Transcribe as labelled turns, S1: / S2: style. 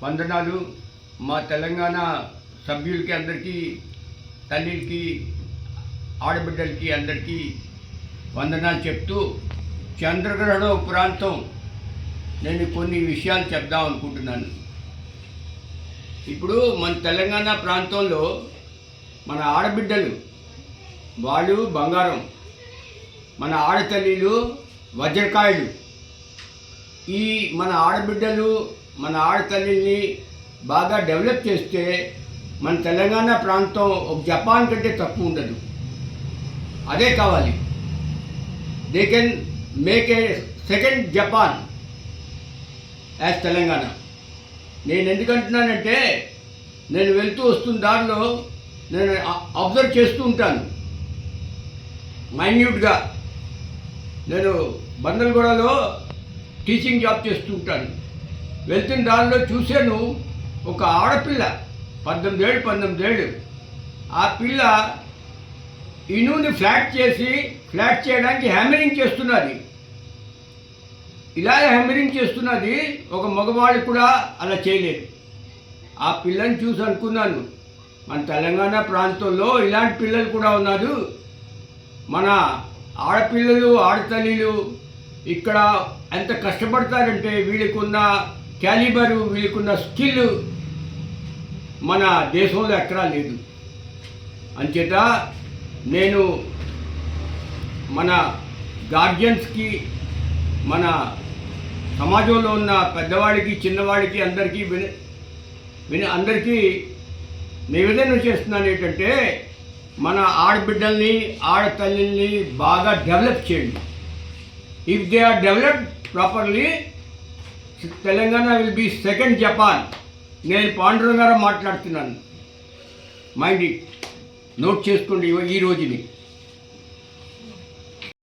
S1: వందనాలు. మా తెలంగాణ సభ్యులకి అందరికీ, తల్లికి, ఆడబిడ్డలకి అందరికీ వందనాలు చెప్తూ, చంద్రగ్రహణం ప్రాంతం నేను కొన్ని విషయాలు చెప్దాం అనుకుంటున్నాను. ఇప్పుడు మన తెలంగాణ ప్రాంతంలో మన ఆడబిడ్డలు వాళ్ళు బంగారం, మన ఆడతల్లిలు వజ్రకాయలు. ఈ మన ఆడబిడ్డలు మన ఆడతల్లిని బాగా డెవలప్ చేస్తే మన తెలంగాణ ప్రాంతం ఒక జపాన్ కంటే తక్కువ ఉండదు. అదే కావాలి. They can make a second Japan as Telangana. నేను ఎందుకంటున్నానంటే, నేను వెళ్తూ వస్తున్న దారిలో నేను అబ్జర్వ్ చేస్తూ ఉంటాను మైన్యూట్గా. నేను బందల్గూడలో టీచింగ్ జాబ్ చేస్తూ ఉంటాను. వెళ్తున్న దారిలో చూశాను ఒక ఆడపిల్ల 18 ఏళ్ళు. ఆ పిల్ల ఇనుని ఫ్లాట్ చేయడానికి హ్యామరింగ్ చేస్తున్నది. ఇలా హ్యామరింగ్ చేస్తున్నది, ఒక మగవాళ్ళు కూడా అలా చేయలేదు. ఆ పిల్లని చూసి అనుకున్నాను, మన తెలంగాణ ప్రాంతంలో ఇలాంటి పిల్లలు కూడా ఉన్నారు. మన ఆడపిల్లలు ఆడతల్లిలు ఇక్కడ ఎంత కష్టపడతారంటే, వీళ్ళకున్న క్యాలిబరు, వీళ్ళకున్న స్కిల్ మన దేశంలో ఎక్కడా లేదు. అంచేత నేను మన గార్జియన్స్కి, మన సమాజంలో ఉన్న పెద్దవాడికి, చిన్నవాడికి అందరికీ అందరికీ నివేదన చేస్తున్నాను ఏంటంటే, మన ఆడబిడ్డల్ని ఆడతల్లిని బాగా డెవలప్ చేయండి. If they are developed properly, Telangana will be second Japan. నేను పాండురంగారావు మాట్లాడుతున్నాను. మైండ్ ఇట్, నోట్ చేసుకోండి ఈ రోజుని.